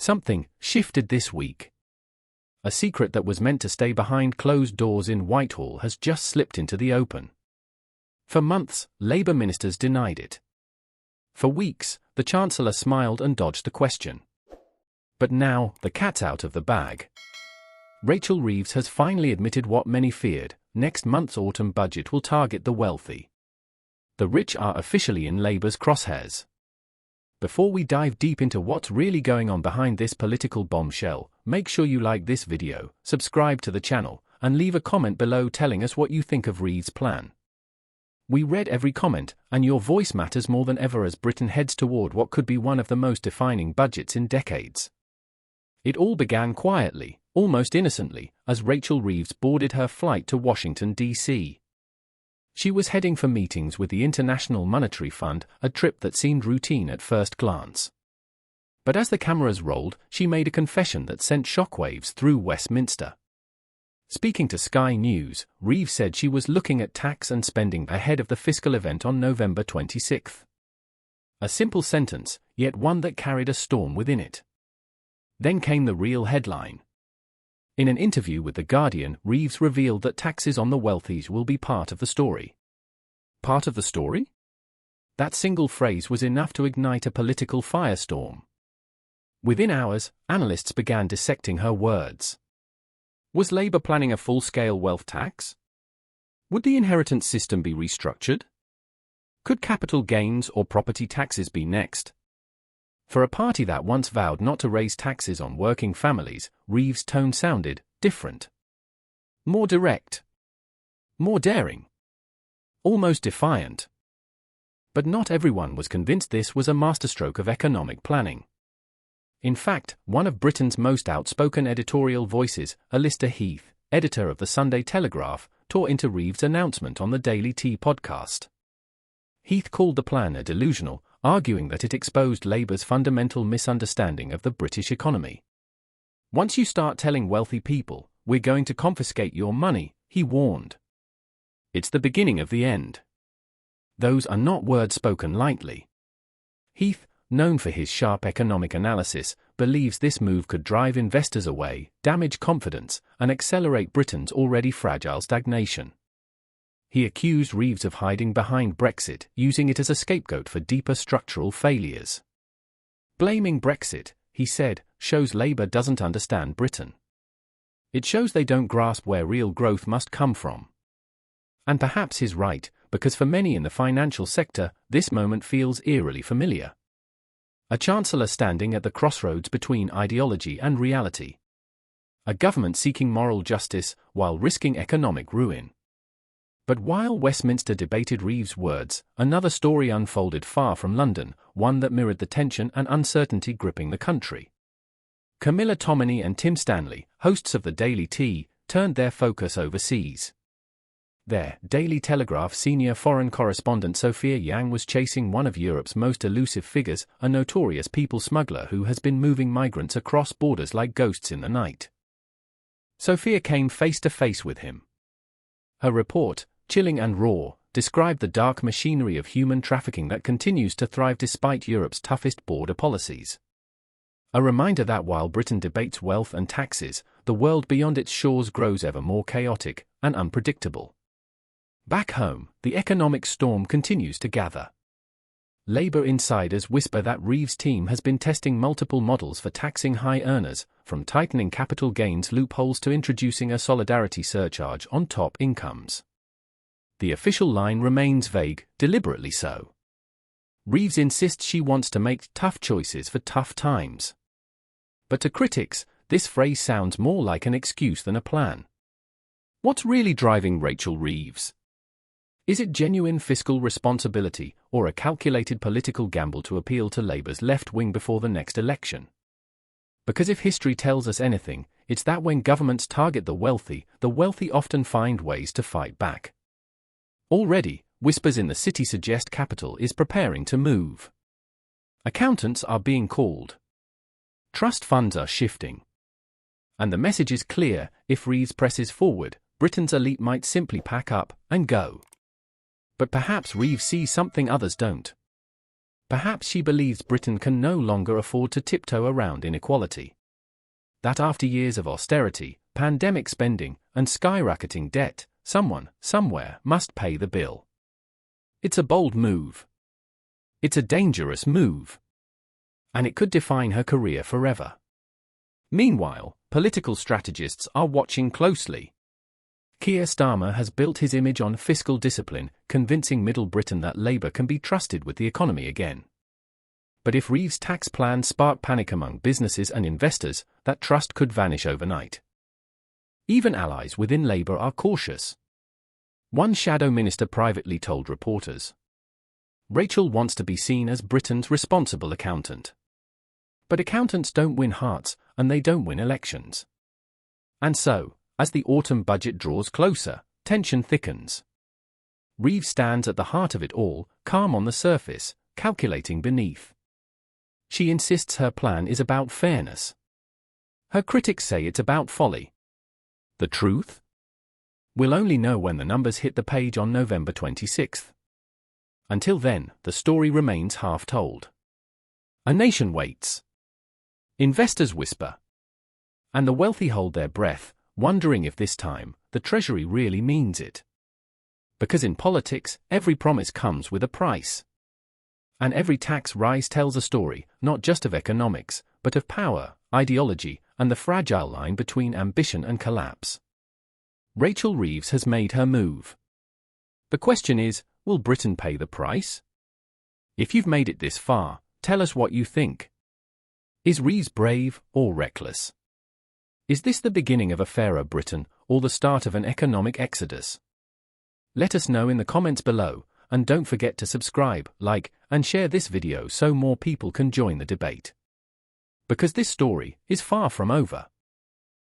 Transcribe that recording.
Something shifted this week. A secret that was meant to stay behind closed doors in Whitehall has just slipped into the open. For months, Labour ministers denied it. For weeks, the Chancellor smiled and dodged the question. But now, the cat's out of the bag. Rachel Reeves has finally admitted what many feared: next month's autumn budget will target the wealthy. The rich are officially in Labour's crosshairs. Before we dive deep into what's really going on behind this political bombshell, make sure you like this video, subscribe to the channel, and leave a comment below telling us what you think of Reeves' plan. We read every comment, and your voice matters more than ever as Britain heads toward what could be one of the most defining budgets in decades. It all began quietly, almost innocently, as Rachel Reeves boarded her flight to Washington, D.C. She was heading for meetings with the International Monetary Fund, a trip that seemed routine at first glance. But as the cameras rolled, she made a confession that sent shockwaves through Westminster. Speaking to Sky News, Reeves said she was looking at tax and spending ahead of the fiscal event on November 26. A simple sentence, yet one that carried a storm within it. Then came the real headline. In an interview with The Guardian, Reeves revealed that taxes on the wealthy will be part of the story. Part of the story? That single phrase was enough to ignite a political firestorm. Within hours, analysts began dissecting her words. Was Labour planning a full-scale wealth tax? Would the inheritance system be restructured? Could capital gains or property taxes be next? For a party that once vowed not to raise taxes on working families, Reeves' tone sounded different. More direct. More daring. Almost defiant. But not everyone was convinced this was a masterstroke of economic planning. In fact, one of Britain's most outspoken editorial voices, Alistair Heath, editor of the Sunday Telegraph, tore into Reeves' announcement on the Daily Tea podcast. Heath called the plan a delusional, arguing that it exposed Labour's fundamental misunderstanding of the British economy. Once you start telling wealthy people, "We're going to confiscate your money," he warned, it's the beginning of the end. Those are not words spoken lightly. Heath, known for his sharp economic analysis, believes this move could drive investors away, damage confidence, and accelerate Britain's already fragile stagnation. He accused Reeves of hiding behind Brexit, using it as a scapegoat for deeper structural failures. Blaming Brexit, he said, shows Labour doesn't understand Britain. It shows they don't grasp where real growth must come from. And perhaps he's right, because for many in the financial sector, this moment feels eerily familiar. A chancellor standing at the crossroads between ideology and reality. A government seeking moral justice while risking economic ruin. But while Westminster debated Reeves' words, another story unfolded far from London, one that mirrored the tension and uncertainty gripping the country. Camilla Tominey and Tim Stanley, hosts of the Daily Tea, turned their focus overseas. There, Daily Telegraph senior foreign correspondent Sophia Yang was chasing one of Europe's most elusive figures, a notorious people smuggler who has been moving migrants across borders like ghosts in the night. Sophia came face to face with him. Her report, chilling and raw, described the dark machinery of human trafficking that continues to thrive despite Europe's toughest border policies. A reminder that while Britain debates wealth and taxes, the world beyond its shores grows ever more chaotic and unpredictable. Back home, the economic storm continues to gather. Labour insiders whisper that Reeves' team has been testing multiple models for taxing high earners, from tightening capital gains loopholes to introducing a solidarity surcharge on top incomes. The official line remains vague, deliberately so. Reeves insists she wants to make tough choices for tough times. But to critics, this phrase sounds more like an excuse than a plan. What's really driving Rachel Reeves? Is it genuine fiscal responsibility, or a calculated political gamble to appeal to Labour's left wing before the next election? Because if history tells us anything, it's that when governments target the wealthy often find ways to fight back. Already, whispers in the city suggest capital is preparing to move. Accountants are being called. Trust funds are shifting. And the message is clear: if Reeves presses forward, Britain's elite might simply pack up and go. But perhaps Reeves sees something others don't. Perhaps she believes Britain can no longer afford to tiptoe around inequality. That after years of austerity, pandemic spending, and skyrocketing debt, someone, somewhere, must pay the bill. It's a bold move. It's a dangerous move. And it could define her career forever. Meanwhile, political strategists are watching closely. Keir Starmer has built his image on fiscal discipline, convincing Middle Britain that Labour can be trusted with the economy again. But if Reeves' tax plans spark panic among businesses and investors, that trust could vanish overnight. Even allies within Labour are cautious. One shadow minister privately told reporters, "Rachel wants to be seen as Britain's responsible accountant." But accountants don't win hearts, and they don't win elections. And so, as the autumn budget draws closer, tension thickens. Reeves stands at the heart of it all, calm on the surface, calculating beneath. She insists her plan is about fairness. Her critics say it's about folly. The truth? We'll only know when the numbers hit the page on November 26th. Until then, the story remains half told. A nation waits. Investors whisper. And the wealthy hold their breath, wondering if this time, the Treasury really means it. Because in politics, every promise comes with a price. And every tax rise tells a story, not just of economics, but of power, ideology, and the fragile line between ambition and collapse. Rachel Reeves has made her move. The question is, will Britain pay the price? If you've made it this far, tell us what you think. Is Reeves brave or reckless? Is this the beginning of a fairer Britain, or the start of an economic exodus? Let us know in the comments below, and don't forget to subscribe, like, and share this video so more people can join the debate. Because this story is far from over.